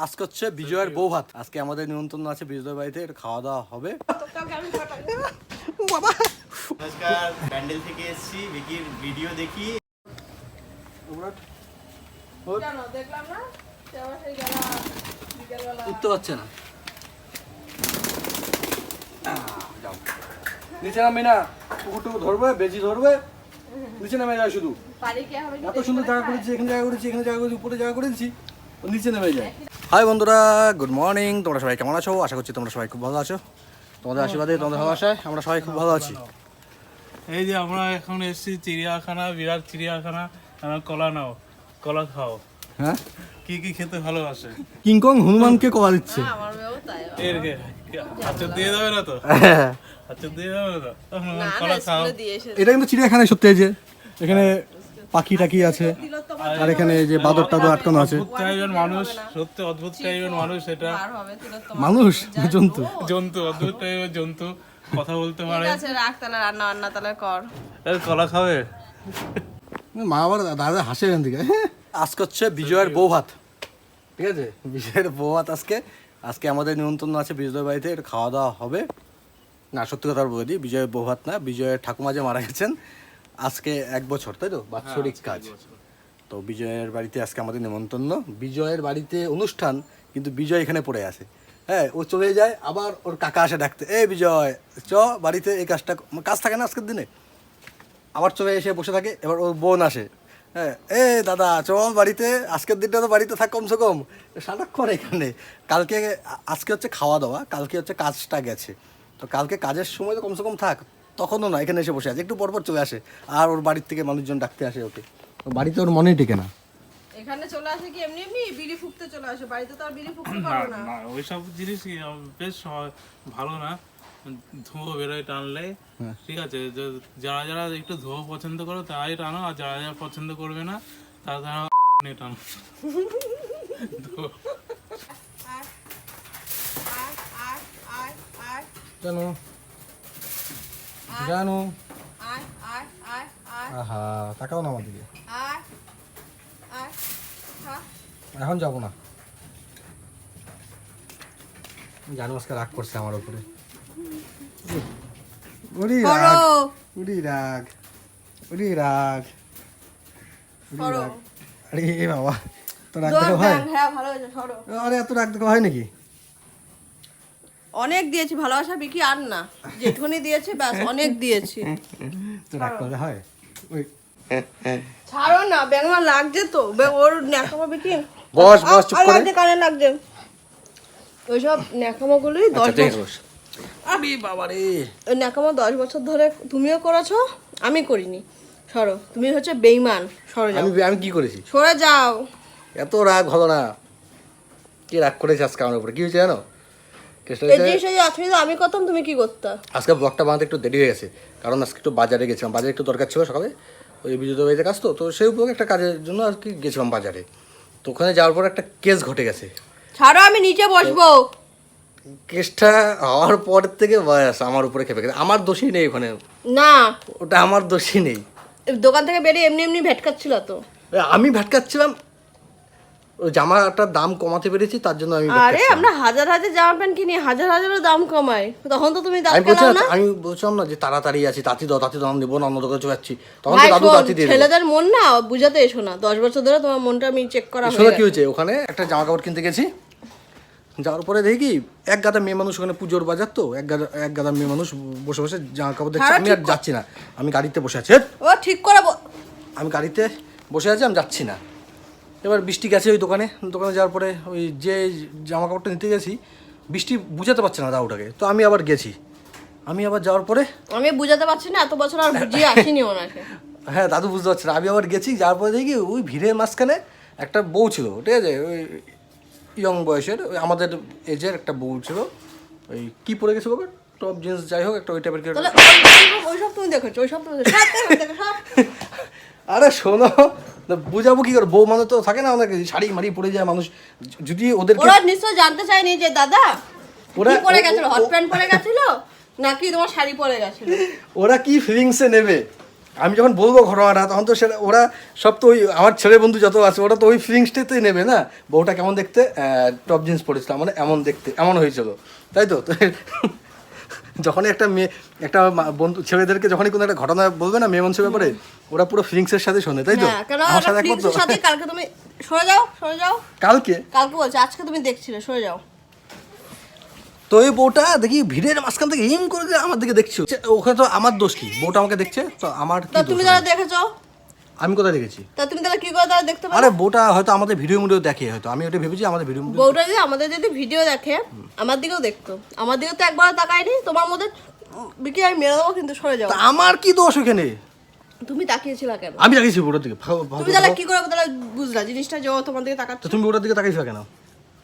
আজকে হচ্ছে বিজয়ের বউ ভাত। আজকে আমাদের নিমন্ত্রণ আছে বিজয়ের বাড়িতে, এটা খাওয়া দাওয়া হবে। বাবা নমস্কার, প্যান্ডেল থেকে এসেছি, বিকির ভিডিও দেখি। উঠতে পারছে না, নিচে নামবি না, পুকুরটুকু ধরবে, বেজি ধরবে, নিচে নেমে যায়। শুধু এত সুন্দর জায়গা করেছি, এখানে জায়গা করেছি, এখানে জায়গা করেছি, উপরে জায়গা করেছি, ও নিচে নেমে যায়। হাই বন্ধুরা, গুড মর্নিং। তোমরা সবাই কেমন আছো? আশা করছি তোমরা সবাই খুব ভালো আছো। তোমাদের আশীর্বাদে, তোমাদের ভালোবাসায় আমরা সবাই খুব ভালো আছি। এই যে আমরা এখন এসেছি চিড়িয়াখানা, বিরাট চিড়িয়াখানা। কলা নাও, কলা খাও। হ্যাঁ, কি কি খেতে ভালোবাসে? কিংকং হনুমানকে কলা দিচ্ছে। এর হাতে দিয়ে দেবে না তো? হাতে দিয়ে দেবে না তো? কলা খাও। এটা কিন্তু চিড়িয়াখানায় সত্যি, এই যে এখানে পাখি টাকি আছে, আর এখানে যে বাদর টাদর আটকানো আছে। অদ্ভুত টাইপের মানুষ, সত্যি অদ্ভুত টাইপের মানুষ। এটা মানুষ জন্তু, জন্তু, অদ্ভুত টাইপের জন্তু, কথা বলতে পারে। কর কলা খাবে? মা আবার দাদা হাসে এখান থেকে। আজকে হচ্ছে বিজয়ের বউ ভাত, ঠিক আছে? বিজয়ের বউ ভাত আজকে। আজকে আমাদের নিমন্ত্রণ আছে বিজয়ের বাড়িতে, এটা খাওয়া দাওয়া হবে। না, সত্যি কথা বলে দিই, বিজয়ের বউ ভাত না, বিজয়ের ঠাকুমা যে মারা গেছেন আজকে 1 বছর, তাই তো? বাৎসরিক কাজ। তো বিজয়ের বাড়িতে আজকে আমাদের নিমন্ত্রণ। বিজয়ের বাড়িতে অনুষ্ঠান, কিন্তু বিজয় এখানে পড়ে আছে। হ্যাঁ, ও চলে যায়, আবার ওর কাকা আসে ডাকতে, এই বিজয় চ বাড়িতে, এই কাজটা, কাজ থাকে না আজকের দিনে। আবার চলে এসে বসে থাকে। এবার ওর বোন আসে, হ্যাঁ, এ দাদা চল বাড়িতে, আজকের দিনটা তো বাড়িতে থাক কমসে কম, সারাক্ষণ এখানে। কালকে আজকে হচ্ছে খাওয়া দাওয়া, কালকে হচ্ছে কাজটা গেছে, তো কালকে কাজের সময় তো কমসে কম থাক। তখনও না, এখানে এসে বসে আছে, একটু পরপর চলে আসে, আর ওর বাড়ির থেকে মানুষজন ডাকতে আসে ওকে। বাড়িতে ওর মনেই টেকে না। এখানে চলে আসে কি এমনি এমনি বিড়ি ফুঁকতে চলে আসে, বাড়িতে তো আর বিড়ি ফুঁকতে না পারো না। না, ওইসব জিনিস বেশ ভালো না। ধোঁয়া বেরোয় টানলে, ঠিক আছে? যারা যারা একটু ধোঁয়া পছন্দ করো তারাই টানো, আর যারা যারা পছন্দ করবে না তারা তারা টানো। জানো জানো, আয় আয় আয় আয় আহা তাকাও না আমার দিকে। আয় আয় খা। এখন যাবো না, জানো আজকে রাগ করছে আমার উপরে। উড়ি রাগ, উড়ি রাগ, উড়ি রাগ, উড়ি রাগ। আরে বাবা, তো রাগ দেখা হয়? হ্যাঁ ভালো হয়েছে, সরো। আরে এত রাগ দেখা হয় নাকি? অনেক দিয়েছি ভালোবাসা, বিকি আর না, যেটুকুনি দিয়েছি ব্যাস, অনেক দিয়েছি। তো রাগ করলে হয়? ওই ছাড়ো না, ব্যাঙমা লাগছে তো, ওর ন্যাকামো বিকি। বস বস, চুপ করে। লাগছে, কানে লাগছে। ওইসব ন্যাকামোগুলোই 10 আচ্ছা, ঠিক আছে, বছর, বস। আরে বাবা রে, ওই ন্যাকামো 10 বছর ধরে তুমিও করেছো, আমি করিনি। সরো, তুমি হচ্ছে বেইমান, সরে যাও, আমি কি করেছি? সরে যাও। এত রাগ ভালো না। কি রাগ করেছে আজকে আমার উপরে? কি হয়েছে জানো? কেসটা এই হয়েছে, জিনিস আজকে যদি আমি করতাম তুমি কি করতা? আজকে ব্লগটা বানাতে একটু দেরি হয়ে গেছে, কারণ আজকে একটু বাজারে গেছিলাম। বাজারে একটু দরকার ছিল সকালে, ওই বিদ্যুতের বাড়িতে কাজ, তো সেই উপরে একটা কাজের জন্য আর কি গেছিলাম বাজারে। তো ওখানে যাওয়ার পর একটা কেস ঘটে গেছে। ছাড়ো, আমি নিচে বসবো। কেসটা হওয়ার পর থেকে বয়স আমার উপরে খেপে গেছে। আমার দোষই নেই ওখানে, না, ওটা আমার দোষই নেই। দোকান থেকে বেরিয়ে এমনি এমনি ভেটকাচ্ছিল তো। আমি ভ্যাটকাচ্ছিলাম, ওই জামাটার দাম কমাতে পেরেছি, তার জন্য আমি আরে ভ্যাটকাচ্ছিলাম। আমরা হাজার হাজার জামা প্যান্ট কিনি, হাজার হাজারও দাম কমাই, তখন তো তুমি দাম আমি কেনাও না। আমি বলছিলাম না যে তাড়াতাড়ি আছি, তাঁতি দাও নেবো না, অন্য দোকানে চলে যাচ্ছি, তখন ভাই তো দাদু শোন, তাঁতি দিয়ে দেবে। ছেলেদের মন না বুঝাতে এসো না, 10 বছর ধরে তোমার মনটা আমি চেক করা হয়ে শোনো কি গেছে। হয়েছে, ওখানে একটা জামা কাপড় কিনতে গেছি, যাওয়ার পরে দেখি কি এক গাদা মেয়ে মানুষ, ওখানে পুজোর বাজার তো, এক গাদা মেয়ে মানুষ বসে বসে জামা কাপড় দেখছে। আমি আর যাচ্ছি না, আমি গাড়িতে বসে আছি। ও ঠিক করে আমি গাড়িতে বসে আছি, আমি যাচ্ছি না। এবার বৃষ্টি গেছে ওই দোকানে যাওয়ার পরে ওই যে জামা কাপড়টা নিতে গেছি, বৃষ্টি বুঝাতে পারছে না দাউটাকে, তো আমি আবার গেছি। আমি আবার যাওয়ার পরে আমি বুঝাতে পারছি না, এত বছর আর বুঝিয়ে আসিনি ওনাকে। হ্যাঁ, দাদু বুঝতে পারছে না। আমি আবার গেছি, যাওয়ার পরে দেখি ওই ভিড়ের মাঝখানে একটা বউ ছিল, ঠিক আছে? ওই ইয়ং বয়সের, ওই আমাদের এজের একটা বউ ছিল। ওই কী পরে গেছে বাবা, টপ জিন্স, যাই হোক একটা ওই টাইপের। তাহলে ওইসব তুমি দেখেছো, ওইসব তুমি দেখো। আরে শোনো, বুঝাবো কি করে? বউ মানে তো থাকে না অনেকে শাড়ি মাড়ি পরে যায় মানুষ, যদি ওদেরকে ওরা নিশ্চয় জানতে চায়নি যে দাদা ওরা কি পরে গেছিল, হট প্যান্ট পরে গেছিল নাকি তোমার শাড়ি পরে গেছিল। ওরা কি ফিলিংসে নেবে, আমি যখন বলবো ঘটনাটা তখন তো সেটা ওরা সব তো ওই আমার ছেলে বন্ধু যত আছে ওরা তো ওই ফিলিংসটাতেই নেবে না, বউটা কেমন দেখতে, টপ জিন্স পরেছিল মানে এমন দেখতে এমন হয়েছিল, তাই তো? তো যখনই একটা মেয়ে একটা বন্ধু ছেলেদেরকে যখনই কোনো একটা ঘটনা বলবে না মেয়ে মানুষের ব্যাপারে, ওরা পুরো ফিলিংসের সাথে শোনে, তাই তো? হ্যাঁ, কেন আমার সাথে একমত তো? ফ্লিক্সের সাথে কালকে তুমি সরে যাও কালকে কালকে বলছি, আজকে তুমি দেখছিলে, সরে যাও। তো এই বউটা দেখি ভিড়ের মাঝখান থেকে হিম করে যে আমার দিকে দেখছো, ওখানে তো আমার দোষ কি? বউটা আমাকে দেখছে তো আমার কি তা দোষ? তুমি যারা দেখেছো, আমি কোথায় দেখেছি? তা তুমি তাহলে কি করে তারা দেখতে পারো? আরে বউটা হয়তো আমাদের ভিডিও মুডিও দেখে, হয়তো আমি ওটা ভেবেছি আমাদের ভিডিও মুডিও। বউটা যদি আমাদের যদি ভিডিও দেখে আমার দিকেও দেখতো, আমার দিকেও তো একবার তাকায়নি। তোমার মধ্যে বিকি আমি মেরে দেবো, কিন্তু সরে যাও। তা আমার কি দোষ ওখানে? তুমি তাকিয়েছিলা কেন? আমি তাকিয়েছি বউটার দিকে। তুমি তাহলে কি করে তাহলে বুঝলা জিনিসটা যে ও তোমার দিকে তো তাকাচ্ছে? তুমি বউটার দিকে তাকাইছো কেন?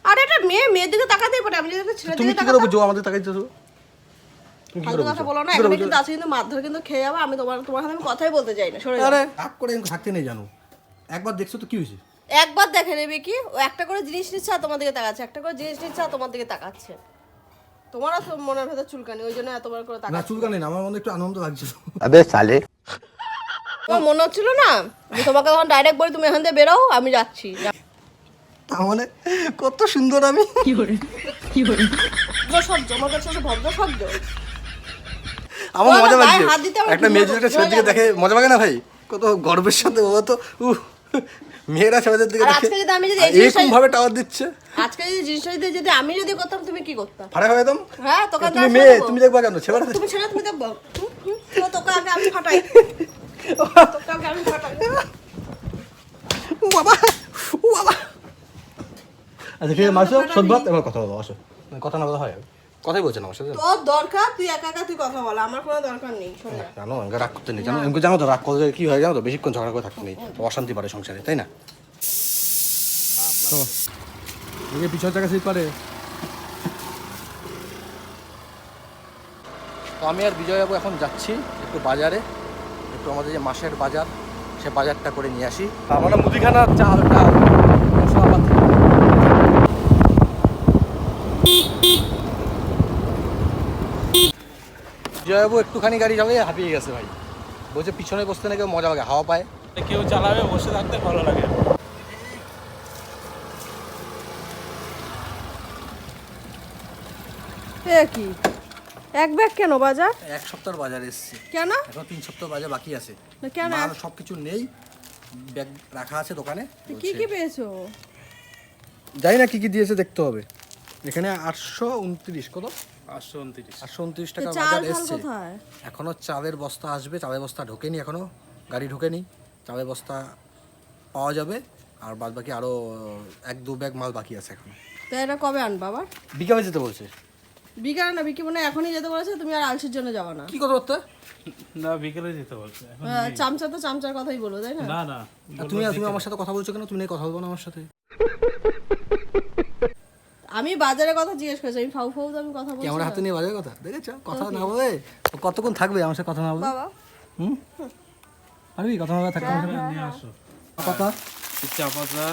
আরে এটা মেয়ের দিকে তাকাতেই পারে, আমি যদি একটা ছেলের তুমি দিকে কি করে তাকাতাম। বুঝো আমাদের তাকাইছো? তুমি কি করে ফালতু কথা বুঝো? বলো না, কি করে এখানে বুঝো? কিন্তু আছে কিন্তু মারধর কিন্তু খেয়ে যাবে। আমি তোমার সাথে আমি কথাই বলতে চাই না, সরে যাও। আরে রাগ করে আমি থাকতে নেই জানো, একবার দেখছো তো কি হয়েছে? একবার দেখে নেবে কি, ও একটা করে জিনিস নিচ্ছে আর তোমার দিকে তাকাচ্ছে, একটা করে জিনিস নিচ্ছে আর তোমার দিকে তাকাচ্ছে। তোমারও তো মনের ভেতর চুলকানি, ওই জন্য এতবার করে না তাকাচ্ছে। চুলকানি না, আমার মনে একটু আনন্দ লাগছিল। তোমার মনে হচ্ছিল না যে তোমাকে তখন ডাইরেক্ট বলি তুমি এখান থেকে বেরো, আমি যাচ্ছি। তার মানে কত সুন্দর আমি। ভদ্র শব্দ, আমার কাছে হচ্ছে ভদ্র শব্দ। আমার ও মজা আমার গায়ে লাগছে, হাত দিতে আমার একটা ঘৃণা মেয়ে যদি একটা ছেলের দিকে লাগে। দেখে মজা লাগে না ভাই? কত গর্বের সাথে ও তো মেয়েরা ছেলেদের দিকে আর দেখে আজকে যদি আমি যদি এই এরকম জিনিসটা- ভাবে টাওয়ার দিচ্ছে, আজকে যদি জিনিসটা যদি আমি যদি করতাম, তুমি কি করতাম? ফাড়া হয়ে যেতাম। হ্যাঁ, তোকে তুমি আমি মেয়ে, দেখবো। তুমি দেখবা কেন ছেলেরা? তুমি ছেলে, তুমি দেখবো। তো তোকে আগে আমি ফাটাই, তোকে আগে আমি ফাটাই। ও বাবা, ও বাবা। আচ্ছা ঠিক আছে মাসো, সদবাত এবার কথা বলো, আসো। কথা না বলা হয়, কথাই বলছেন আমার সাথে। তোর দরকার তুই একা একা তুই কথা বল, আমার কোনো দরকার নেই। শোন না। জানো আমাকে রাগ করতে নেই, জানো আমাকে জানো তো রাগ করলে কি হয় জানো তো, বেশিক্ষণ ঝগড়া করে থাকতে নেই, অশান্তি বাড়ে সংসারে, তাই না? দেখে পিছন চাকা সিট পারে। তো আমি আর বিজয় বাবু এখন যাচ্ছি একটু বাজারে, একটু আমাদের যে মাসের বাজার সে বাজারটা করে নিয়ে আসি। আমরা মুদিখানা চাল ডাল মশলাপাতি। বিজয়বাবু একটুখানি গাড়ি যাবে হাঁপিয়ে গেছে ভাই, বলছে পিছনে বসতে নাকি মজা লাগে, হাওয়া পায়। কেউ চালাবে, বসে থাকতে ভালো লাগে। এ কি এক ব্যাগ কেন বাজার? এক সপ্তাহের বাজার এসছে, কেন? এখন 3 সপ্তাহ বাজার বাকি আছে। না কেন? মাল সব কিছু নেই, ব্যাগ রাখা আছে দোকানে। কি কি পেয়েছো? জানি না কি কি দিয়েছে, দেখতে হবে। এখানে 829 কত 829। 829 তো টাকা চাল বাজার ঢাল এসছে। কোথায়? এখনো চালের বস্তা আসবে, চালের বস্তা ঢোকেনি এখনো, গাড়ি ঢোকেনি, চালের বস্তা পাওয়া যাবে। আর বাদ বাকি আরো 1-2 ব্যাগ মাল বাকি আছে এখন। তো এটা কবে আনবা আবার? বিকালে যেতে বলছে। বিকালে না, বিকি মনে হয় এখনই যেতে বলেছে, তুমি আর আলসির জন্য যাও না। কি কথা বলতে? না, বিকেলে যেতে বলছে এখন। চামচা তো চামচার কথাই বলো, তাই না? না না, তুমি আমার সাথে কথা বলছো কেন? তুমি নেই কথা বলবো না আমার সাথে? আমি বাজারের কথা জিজ্ঞেস করেছি, আমি ফাউ ফাউ তো আমি কথা বলছি ক্যামেরা না। হাতে নিয়ে বাজার কথা দেখেছো, কথা না বলে কতক্ষণ থাকবে আমার সাথে কথা না বলে? বাবা হুম পারবি কথা না বলে থাকতে? নিয়ে আসো। কথা চা পাতা,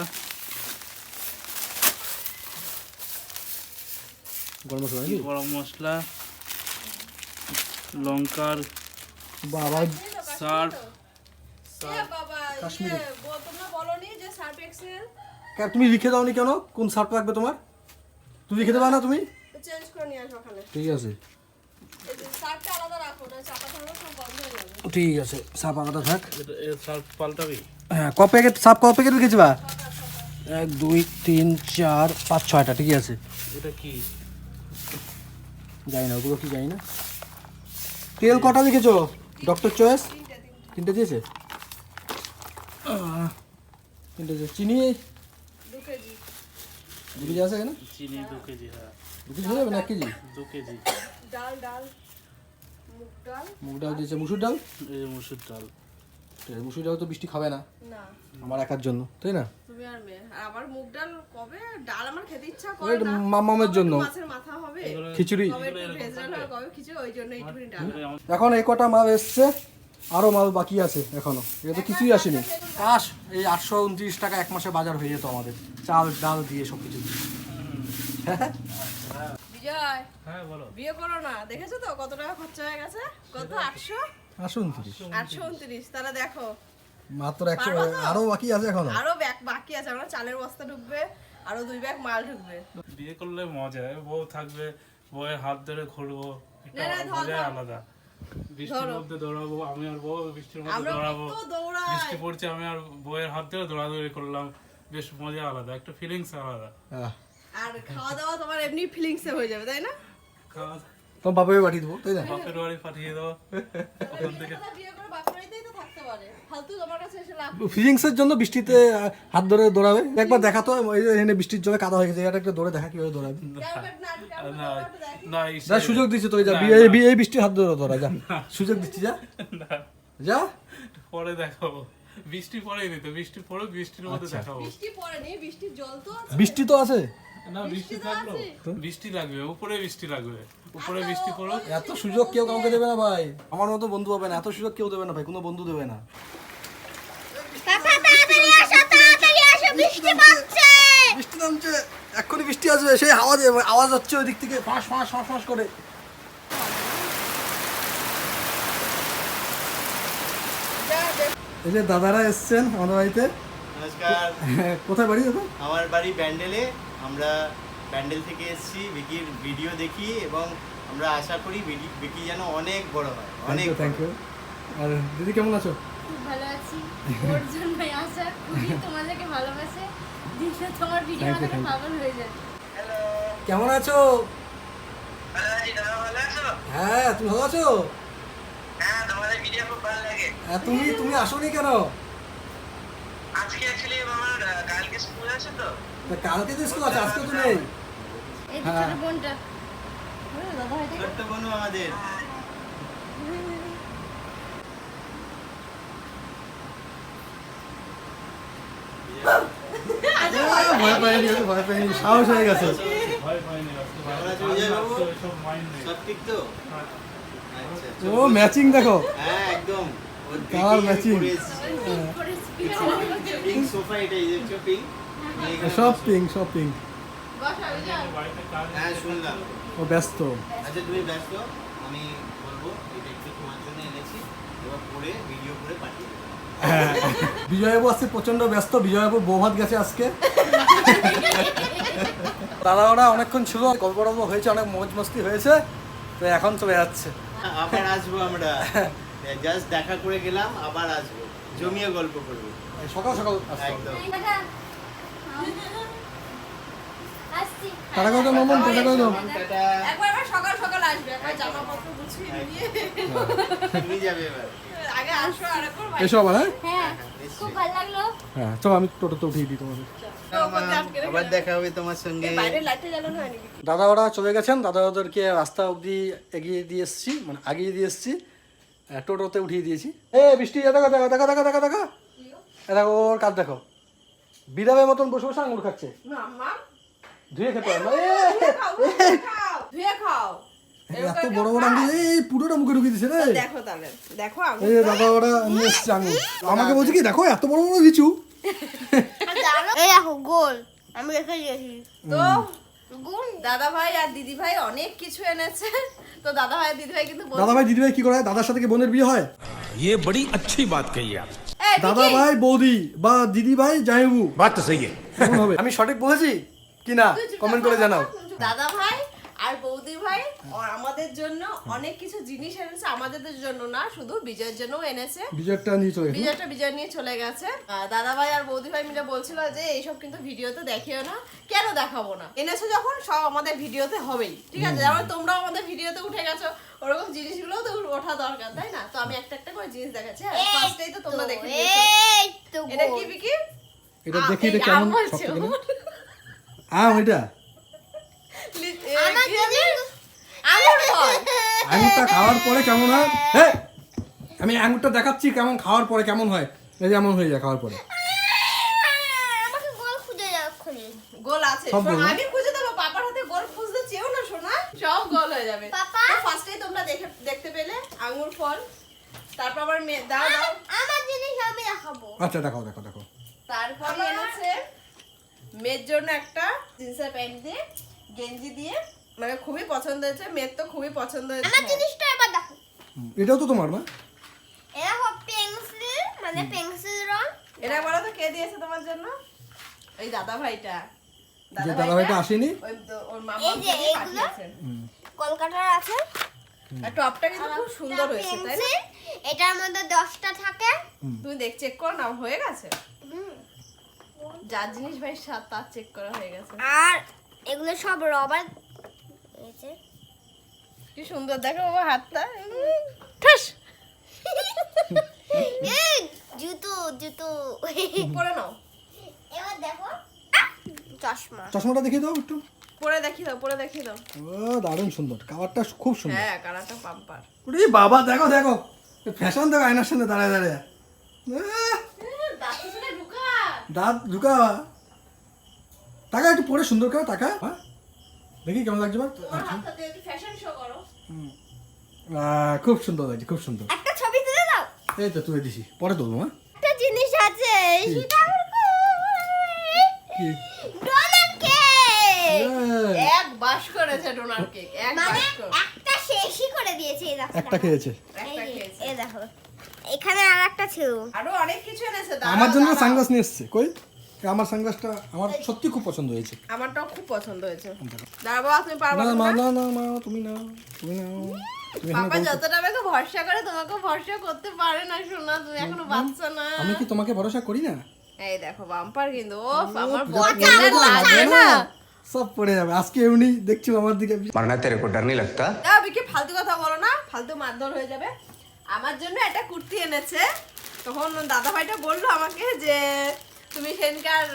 গরম মশলা নাকি? গরম মশলা, লঙ্কার বাবা সার্ফ। বাবা কাশ্মীরি। তোমরা বলোনি যে সার্ফ এক্সেল কেন তুমি লিখে দাওনি কেন কোন শার্ট লাগবে তোমার? তুমি লিখে দেবা না তুমি? চেঞ্জ করে নিয়ে আসো ওখানে। ঠিক আছে এই যে সার্ফটা আলাদা রাখো, না চাপা থাকলে সব বন্ধ হয়ে যাবে। ঠিক আছে, সাপ আলাদা থাক। সার্ফ পাল্টাবি? হ্যাঁ ক প্যাকেট সাপ ক প্যাকেট লিখেছি বা? 1 2 3 4 5 6টা ঠিক আছে। এটা কি? জানি না ওগুলো কি জানি না। তেল কটা লিখেছো? ডক্টর চয়েস 3টে দিয়েছে। 3টে দিয়েছে। চিনি 2 কেজি 2 কেজি আছে এখানে? চিনি 2 কেজি। হ্যাঁ, 2 কেজি হয়ে যাবে না 1 কেজি? 2 কেজি। ডাল মুগ ডাল মুগ ডাল দিয়েছে, মুসুর ডাল। এই যে মসুর ডাল। ঠিক আছে, মুসুর ডাল তো বৃষ্টি খাবে না না, আমার একার জন্য, তাই না? তুমি আর মেয়ে। আর আমার মুগ ডাল কবে ডাল আমার খেতে ইচ্ছা করে ওই না। মামামের জন্য মাছের মাথা হবে, খিচুড়ি। কবে একটু ভেজরাল হবে, কবে খিচুড়ি, ওই জন্য একটুখানি ডাল। এখন এই কটা মাল এসছে, আরো মাল বাকি আছে এখনো, এটা তো কিছুই আসেনি। কাশ এই 829 টাকা এক মাসে বাজার হয়ে যেত আমাদের, চাল ডাল দিয়ে সব কিছু দিয়ে। বিজয় হ্যাঁ বলো। বিয়ে করো না, দেখেছো তো কত টাকা খরচা হয়ে গেছে? কত 800? 829 829 তারা দেখো মাত্র 100 পারবা তো? আরো বাকি আছে এখনো। আরো ব্যাগ বাকি আছে, আমরা চালের বস্তা ঢুকবে, আরো 2 ব্যাগ মাল ঢুকবে। বিয়ে করলে মজা, বউ থাকবে, বউয়ের হাত ধরে ঘুরবো, একটা না, ধর, মজা ধর। আলাদা। বৃষ্টির ধরো। মধ্যে দৌড়াবো, আমি আর বউ বৃষ্টির মধ্যে আমরা দৌড়াবো, কত দৌড়াই। বৃষ্টি পড়ছে, আমি আর বউয়ের হাত ধরে দৌড়াদৌড়ি করলাম, বেশ মজা আলাদা, একটা ফিলিংস আলাদা। আহ, আর খাওয়া দাওয়া তোমার এমনি ফিলিংসে হয়ে যাবে, তাই না? খাওয়া তোমার বাবাকে পাঠিয়ে দেবো তাই না? বাপের বাড়ি পাঠিয়ে দাও, ওখান থেকে কথা বিয়ে করে বাপের বাড়িতেই তো থাকতে পারে, ফালতু তোমার কাছে এসে লাভ। ফিজিংসের জন্য বৃষ্টিতে হাত ধরে দৌড়াবে, একবার দেখাতো এই যে এখানে বৃষ্টির জন্য কাদা হয়ে গেছে, এটা একটা দৌড়ে দেখা কিভাবে দৌড়াবে। না না যা সুযোগ দিচ্ছি তো, যা না, এই বৃষ্টির হাত ধরে দৌড়া, যা সুযোগ দিচ্ছি, যা না, যা। পরে দেখাবো, বৃষ্টি পড়েনি তো, বৃষ্টি পড়ে বৃষ্টির মধ্যে দেখাবো। বৃষ্টি পড়েনি, বৃষ্টির জল তো আছে। বৃষ্টি তো আছে, না বৃষ্টি থাকলো, বৃষ্টি লাগবে, উপরে বৃষ্টি লাগবে, উপরে বৃষ্টি পড়ো। এত সুযোগ কেউ কাউকে দেবে না ভাই, আমার মতো বন্ধু হবে না, এত সুযোগ কেউ দেবে না ভাই, কোনো বন্ধু দেবে না। বৃষ্টি নামছে, এক্ষুনি বৃষ্টি আসবে, সেই আওয়াজ হচ্ছে ওই দিক থেকে ফাঁস ফাঁস ফাঁস ফাঁস করে। এই যে দাদারা এসছেন আমাদের বাড়িতে। নমস্কার, কোথায় বাড়ি দাদা? আমার বাড়ি ব্যান্ডেলে। আমরা ব্যান্ডেল থেকে এসেছি, ভিকির ভিডিও দেখি এবং আমরা আশা করি ভিকি যেন অনেক বড় হয়, অনেক থ্যাংক ইউ। আর দিদি কেমন আছো? খুব ভালো আছি, ওর জন্যই আশা খুবই তোমাদেরকে ভালোবাসে, দিশা তোমার ভিডিও Thank you, আমাকে thank you. পাগল হয়ে যায়। কেমন আছো? হ্যাঁ, তুমি ভালো আছো? হ্যাঁ, তুমি আসোনি কেন? তা কালকে তো স্কুল আছে, আজকে তো নেই। এই যে হ্যাঁ। ছোট বোনটা দাদা হয়ে ছোট্ট বনু আমাদের। ভয় পাইনি, ভয় পাইনি, সাহস হয়ে গেছে। ভয় পাইনি, আজকে কেমন আছো বিজয় বাবু? এসব মাইন্ড নেই। সব ঠিক তো? হ্যাঁ। আচ্ছা, ও ম্যাচিং দেখো, হ্যাঁ একদম। ওর কালার দেখেই আমি matching। পরে এসেছি। পিঙ্ক সোফা, এটা এই যে পিঙ্ক। সব পিঙ্ক, সব পিঙ্ক। বসা বিজয়। বাড়িতে কাজ হ্যাঁ শুনলাম। ও ব্যস্ত। আচ্ছা তুমি ব্যস্ত, আমি বলবো এটা একটু তোমার জন্য এনেছি, এবার পরে ভিডিও করে পাঠিয়ে দেবো। হ্যাঁ, বিজয়বাবু আজকে প্রচন্ড ব্যস্ত, বিজয়বাবু বউ ভাত গেছে আজকে। দাদা ওরা অনেকক্ষণ ছিল, গল্প টল্প হয়েছে, অনেক মৌজ মস্তি হয়েছে, তো এখন চলে যাচ্ছে। আবার আসবো আমরা, জাস্ট দেখা করে গেলাম, আবার আসবো, জমিয়ে গল্প করবো এই সকাল সকাল আসতে হবে। একদম। টাটা। আসছি। টাটা করে দাও মামুন, টাটা করে দাও। টাটা। একবার সকাল সকাল আসবে, একবার জামাপত্র গুছিয়ে নিয়ে তুমি যাবে এবার। আগে আসো, আর একবার এসো আবার। হ্যাঁ হ্যাঁ, খুব ভালো লাগলো। হ্যাঁ, চলো আমি টোটোতে উঠিয়ে দিই তোমাদের। আবার দেখা হবে তোমার সঙ্গে। বাইরে লাইটটা জ্বালানো হয়নি। দাদা ওরা চলে গেছেন, দাদা ওদেরকে রাস্তা অবধি এগিয়ে দিয়ে এসেছি, মানে আগিয়ে দিয়ে এসেছি, টোটোতে উঠিয়ে দিয়েছি। এ বৃষ্টি, দেখো দেখো দেখো দেখো দেখো দেখো, দেখো ওর কাজ দেখো, বিড়ালের মতন বসে বসে আঙুর খাচ্ছে, মাম্মা ধুয়ে খেতে হবে না। ধুয়ে খাও। এত বড় বড় আঙুর, এই পুরোটা মুখে ঢুকিয়ে দিছে রে। দেখো তাহলে, দেখো এই যে দাদা ওরা নিয়ে এসছে আঙুর, আমাকে বলছে কি দেখো এত বড় বড় লিচু। এই দেখো গোল, আমি রেখে দিয়েছি। তো দাদা ভাই আর দিদি ভাই অনেক কিছু এনেছে। তো দাদা ভাই আর দিদি ভাই কিন্তু দাদা ভাই দিদি ভাই কি করে, দাদার সাথে কি বোনের বিয়ে হয়? ये बड़ी अच्छी बात कही आप। দাদা ভাই বৌদি বা দিদি ভাই জামাইবু, बात तो सही है। কেমন হবে? আমি সঠিক বলেছি কি না কমেন্ট করে জানাও। দাদা ভাই আর বৌদি ভাই আমাদের জন্য অনেক কিছু জিনিস এনেছে, আমাদের জন্য না, শুধু বিজয়ের জন্য এনেছে। বিজয়টা নিয়ে চলে গেছে। বিজয়টা বিজয় নিয়ে চলে গেছে। দাদা ভাই আর বৌদি ভাই মিলে বলছিল যে এইসব কিন্তু ভিডিওতে দেখিও না, কেন দেখাবো না, এনেছো যখন সব আমাদের ভিডিওতে হবেই, ঠিক আছে? যেমন তোমরাও আমাদের ভিডিওতে উঠে গেছো, ওরকম জিনিসগুলোও তো ওঠা দরকার, তাই না? তো আমি একটা একটা করে জিনিস দেখাচ্ছি। ফার্স্টেই তো তোমরা দেখে নিয়েছো। এই তো এটা গোল। কি বিকি? এটা দেখি, এটা এই কেমন আম বলছে শক্ত ও। কিনা। আম, এটা আমার জিনিস আঙুর ফল। আঙুরটা খাওয়ার পরে কেমন হয়? হ্যাঁ, আমি আঙুরটা দেখাচ্ছি কেমন খাওয়ার পরে কেমন হয়। এই যে এমন হয়ে যায় খাওয়ার পরে। আমাকে গোল খুঁজে যাও খুঁজে। গোল আছে, সব শোনো, গোল না? আমি খুঁজে দেবো, পাপার হাতে গোল খুঁজতে চেয়েও না, শোনা, সব গোল হয়ে যাবে। পাপা? ফার্স্টেই তোমরা দেখতে পেলে আঙুর ফল, তারপর আবার দাও দাও, আমার জিনিস আমি দেখাবো। আচ্ছা দেখাও দেখো দেখো। তারপরে এনেছে মেয়ের জন্য একটা জিন্সের প্যান্ট দিয়ে গেঞ্জি দিয়ে, মানে খুবই পছন্দ হয়েছে, মেয়ের তো খুবই পছন্দ হয়েছে। আমার জিনিসটা এবার দেখো। এটাও তো তোমার না? এরকম পেন্সিল মানে পেন্সিল রং। এটা বলো তো কে দিয়েছে তোমার জন্য? এই দাদা ভাইটা। যে দাদা ভাইটা আসেনি, ওই তো ওর মামা এই যে থেকে এইগুলো? পাঠিয়েছেন। কলকাতার আছে। আর টপটা কিন্তু খুব সুন্দর হয়েছে, তাই না? পেন্সিল, এটার মধ্যে 10টা থাকে। তুমি চেক করো না, হয়ে গেছে। হুম। যার জিনিস ভাই তার চেক করা হয়ে গেছে। আর এগুলো সব রবার হয়েছে। কি সুন্দর দেখো বাবা হাতটা। ঠাস এই জুতো জুতো। পরে নাও, এবার দেখো চশমা। চশমাটা দেখিয়ে দাও একটু। পরে দেখিয়ে দাও, পরে দেখিয়ে দাও। ও দারুণ সুন্দর, কাভারটা খুব সুন্দর। হ্যাঁ, কালারটা পাম্পার। ওরে বাবা, দেখো দেখো ফ্যাশন দেখো আয়নার সামনে দাঁড়ায় দাঁড়ায়। দাঁত শুনে ঢুকা। দাঁত ঢুকা। টাকা একটু পরে সুন্দর করে টাকা। হ্যাঁ দেখি কেমন লাগছে বা। তোমার হাতটা দিয়ে একটু ফ্যাশন শো করো। খুব সুন্দর লাগছে, খুব সুন্দর। একটা ছবি তুলে দাও। এই তো তুলে দিছি, পরে তুলবো। হ্যাঁ একটা জিনিস আছে সেটা কি? Donut cake. এক বাস করেছে ডোনাট কেক, এক মানে বাস করে। একটা শেষই করে দিয়েছে এই দেখো। একটা খেয়েছে। একটা খেয়েছে। এই দেখো এখানে আর একটা ছিল। আরো অনেক কিছু এনেছে। দাঁড়াও, আমার জন্য দাঁড়াও। সানগ্লাস নিয়ে এসছে। কই আমার সানগ্লাসটা আমার সত্যি খুব পছন্দ হয়েছে। আমারটাও খুব পছন্দ হয়েছে। দাঁড়াও বাবা, তুমি পারবে না না? মা, না না মা, তুমি নাও, তুমি নাও। তুমি এখানে পাপা বসো। যতটা আমাকে ভরসা করে তোমাকে ভরসা করতে পারে না সোনা, তুমি এখনো বাচ্চা না। আমি কি তোমাকে ভরসা করি না? এই দেখো বাম্পার কিন্তু, ও আমার ও, বয়ফ্রেন্ডের লাগে না। সব পড়ে যাবে আজকে। এমনি দেখছি আমার দিকে। मरना तेरे को डर नहीं लगता? দাও বিকি, ফালতু কথা বলো না, ফালতু মারধর হয়ে যাবে। আমার জন্য একটা কুর্তি এনেছে। তখন দাদা ভাইটা বললো আমাকে যে তুমি সেনকার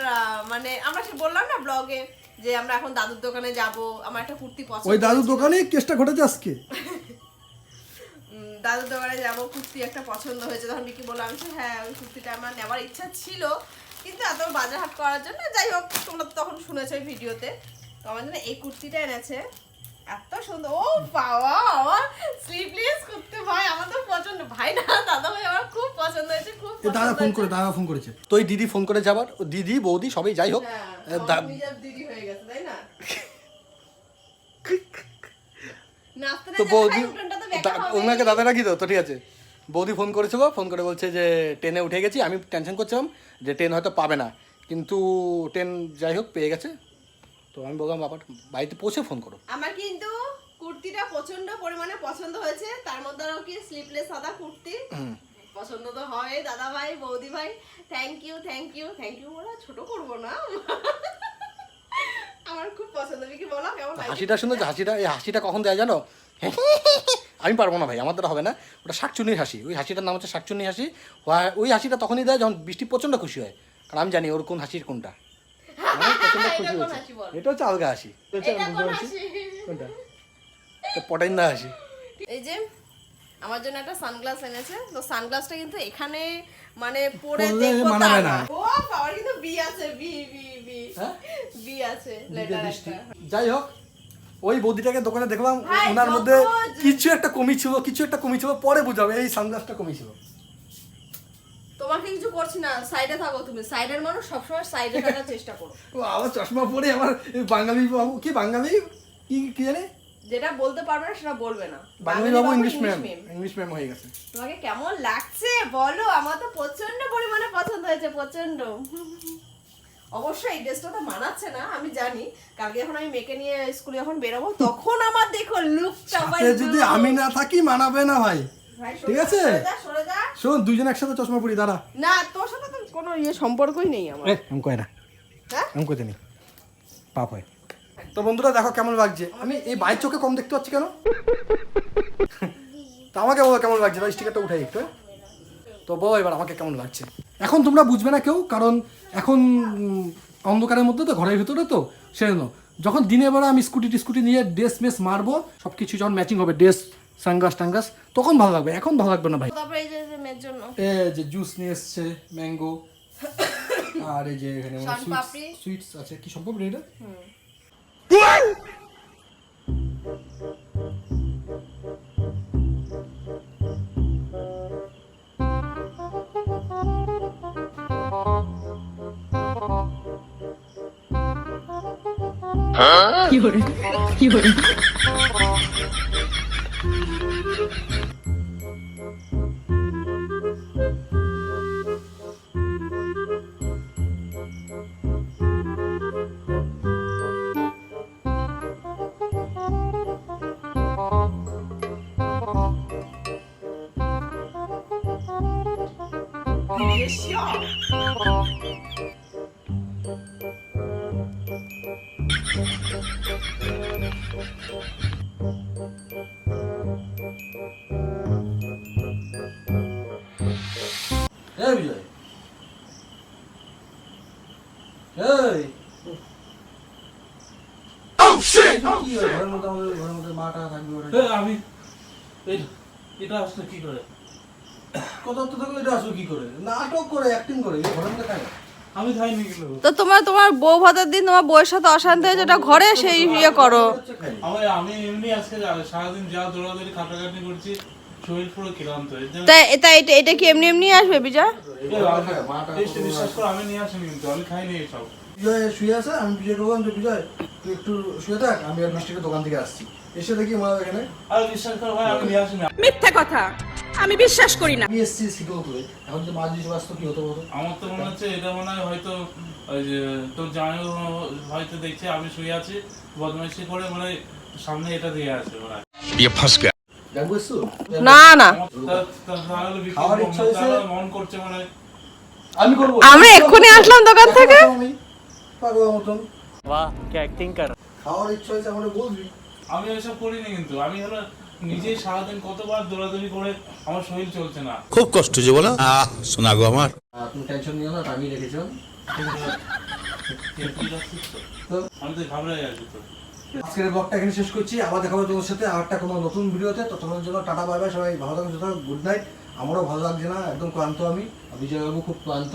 মানে আমরা সে বললাম না ব্লগে যে আমরা এখন দাদুর দোকানে যাব, আমার একটা কুর্তি পছন্দ ওই দাদু হয়েছে। দোকানে কেসটা ঘটেছে আজকে। দাদুর দোকানে যাবো, কুর্তি একটা পছন্দ হয়েছে। তখন বিকি বললো, আমি বলছি, হ্যাঁ ওই কুর্তিটা আমার নেওয়ার ইচ্ছা ছিল, কিন্তু এত বাজার হাট করার জন্য, যাই হোক তোমরা তো তখন শুনেছো এই ভিডিওতে, তো আমার জন্য এই কুর্তিটা এনেছে। এত সুন্দর, ও বাবা, আমার স্লিভলেস কুর্তি ভাই আমার তো পছন্দ। ভাই না, দাদা ভাই আমার খুব পছন্দ হয়েছে, খুব এ দাদা পছন্দ ফোন হয়েছে। করে, দাদা ফোন করেছে তো। ওই দিদি ফোন করে যাবার, ও দিদি বৌদি সবাই যাই হোক। হ্যাঁ, দা- আমার নিজের দিদি হয়ে গেছে, তাই না? নাচতে তো নাচতে বৌদি, ভাই উঠোনটা তো দেখা হবেই। ওনাকে দাদা রাখি তো ঠিক আছে। বৌদি ফোন করেছিল, ফোন করে বলছে যে ট্রেনে উঠে গেছি। আমি টেনশন করছিলাম যে ট্রেন হয়তো পাবে না, কিন্তু ট্রেন যাই হোক পেয়ে গেছে। তো আমি বললাম বাবা বাড়িতে পৌঁছে ফোন করো। আমার কিন্তু কুর্তিটা প্রচন্ড পরিমাণে পছন্দ হয়েছে। তার মধ্যে আরো কি স্লিভলেস সাদা কুর্তি পছন্দ তো হয়। দাদা ভাই, বৌদি ভাই, thank you thank you thank you. ওরা ছোট করবো না, আমার খুব পছন্দ। কি বলো কেমন লাগে? হাসিটা শুনে, হাসিটা, এই হাসিটা কখন দেয় জানো? আমি পারবো না ভাই, আমার দ্বারা হবে না। ওটা শাকচুন্নির হাসি, ওই হাসিটার নাম হচ্ছে শাকচুন্নি হাসি। ওই হাসিটা তখনই দেয় যখন বৃষ্টি প্রচণ্ড খুশি হয়, কারণ আমি জানি ওর কোন হাসির কোনটা। আমার প্রচণ্ড খুশি এটা কোন হয়েছে। হাসি বল? এটা হচ্ছে আলগা হাসি। এটা হচ্ছে এটা কোন বুঝতে হাসি? পারছি। কোনটা? তো পটাইন্দা হাসি। এই যে আমার জন্য একটা সানগ্লাস এনেছে। তো সানগ্লাসটা কিন্তু এখানে মানে পরে পরলে দেখবো তা মানাবে না। না। ও বাবা, কিন্তু বি আছে, বি বি বি হ্যাঁ? বি আছে, লেটার বৃষ্টি। একটা। যাই হোক, ওই বৌদিটাকে দোকানে দেখলাম, ভাই, ওনার যত মধ্যে যে- কিছু একটা কমি ছিল, কিছু একটা কমি ছিল, পরে বুঝাবে। এই সানগ্লাসটা কমি ছিল। তোমাকে কিছু করছি না, সাইডে থাকো তুমি। সাইডের মানুষ সবসময় সাইডে থাকার চেষ্টা করো। ও আবার চশমা পরে আমার এই বাঙালি বাবু, কি বাঙালি, কি কি জানে, যেটা বলতে পারবে না সেটা বলবে না। বাঙালি বাবু English ma'am, ma'am। English ma'am হয়ে গেছে। তোমাকে কেমন লাগছে বলো? আমার তো প্রচন্ড পরিমাণে পছন্দ হয়েছে, প্রচন্ড। অবশ্যই এই ড্রেসটা তো মানাচ্ছে না, আমি জানি। কালকে যখন আমি মেয়েকে নিয়ে স্কুলে যখন বেরোবো, তখন আমার দেখো লুকটা ভাই। সাথে যদি আমি না থাকি মানাবে না ভাই। ভাই, ঠিক আছে? সরে যা, সরে যা। শোন, দুইজন একসাথে চশমা পরি, দাঁড়া। না, তোর সাথে তো কোনো সম্পর্কই নেই আমার। আমি কয় না, হ্যাঁ? আমি কইতে নেই, পাপ হয়। তো বন্ধুরা দেখো কেমন লাগছে। আমি এই বাইর চোখে কম দেখতে পাচ্ছি কেন? তো আমাকে বলো কেমন লাগছে, ভাই স্টিকারটা উঠাই একটু। তো বলো এবার আমাকে কেমন লাগছে। এখন তোমরা বুঝবে না কেউ, কারণ এখন অন্ধকারের মধ্যে তো, ঘরের ভিতরে তো, সেজন্য যখন দিনের বেলা আমি স্কুটি নিয়ে ড্রেস মেস মারবো, সব কিছু যখন ম্যাচিং হবে, ড্রেস সানগ্লাস টাঙ্গাস, তখন ভালো লাগবে। এখন ভালো লাগবে না ভাই। তারপরে এই যে মেয়ের জন্য যে জুস নিয়ে এসছে, ম্যাঙ্গো, আর এই যে এখানে শনপাপড়ি। সুইটস আছে। কি সম্পাপড়ি এটা? এই বিজয়, এই কি হয় ঘরের মধ্যে, আমাদের ঘরের মধ্যে মাটা থাকবে ওরা আমি এটা আসলে কি করে? কত তো থাকবে, এটা আসবে কি করে? নাটক করে, অ্যাক্টিং করে, এই ঘরের মধ্যে খায় না। আমি খাইনি কিন্তু। তো তোমার বউ ভাতের দিন তোমার বউয়ের সাথে অশান্তি হয়েছে, ওটা ঘরে সেই ইয়ে করো। আমি এমনি আজকে সারাদিন যা দৌড়াদৌড়ি খাটাখাটি করছি, শরীর পুরো ক্লান্ত হয়ে যায়। তাই এটা কি এমনি এমনি আসবে বিজয়? বিশ্বাস করো আমি নিয়ে আসিনি, কিন্তু আমি খাইনি এসব। বিজয় শুয়ে আছে, আমি বিজয়কে বললাম যে বিজয় তুই একটু শুয়ে থাক, আমি আর মিষ্টিকে দোকান থেকে আসছি। এসে দেখি মা এখানে। আর বিশ্বাস করো ভাই, আমি নিয়ে আসিনি। মিথ্যে কথা, আমি বিশ্বাস করি না। আমি এসছি শিখেও করে, এখন যদি মা যদি বাঁচতো কি হতো বলো? আমার তো মনে হচ্ছে এটা মনে হয় হয়তো ওই যে তোর জামাই হয়তো দেখছে আমি শুয়ে আছি, বদমাইশি করে মানে সামনে এটা দিয়ে আছে ওরা। ये फंस गया। জানবো এসছো? না না, খাওয়ার ইচ্ছা হয়েছে। মন করছে মানে আমি করবো। আমরা এক্ষুনি আসলাম দোকান থেকে। আমি পাগলের মতন वाह क्या एक्टिंग कर খাওয়ার ইচ্ছা হয়েছে, আমাকে বলবি। আমি এসব করিনি, কিন্তু আমি হলো নিজেই সারাদিন কতবার দৌড়াদৌড়ি করে আমার শরীর চলছে না। खूब कष्ट जो बोला सुना गो हमार। তুমি টেনশন নিও না, আমি রেখেছিলাম। তো আমি তো ঘাবড়ে যাচ্ছি তো। আজকের ব্লগটা এখানে শেষ করছি, আবার দেখা হবে তোমার সাথে আরেকটা কোনো নতুন ভিডিওতে। তো তোমার জন্য টাটা বাই বাই, সবাই ভালো থাকুন, গুড নাইট। আমারও ভালো লাগছে না, একদম ক্লান্ত আমি, বিজয়বাবু খুব ক্লান্ত।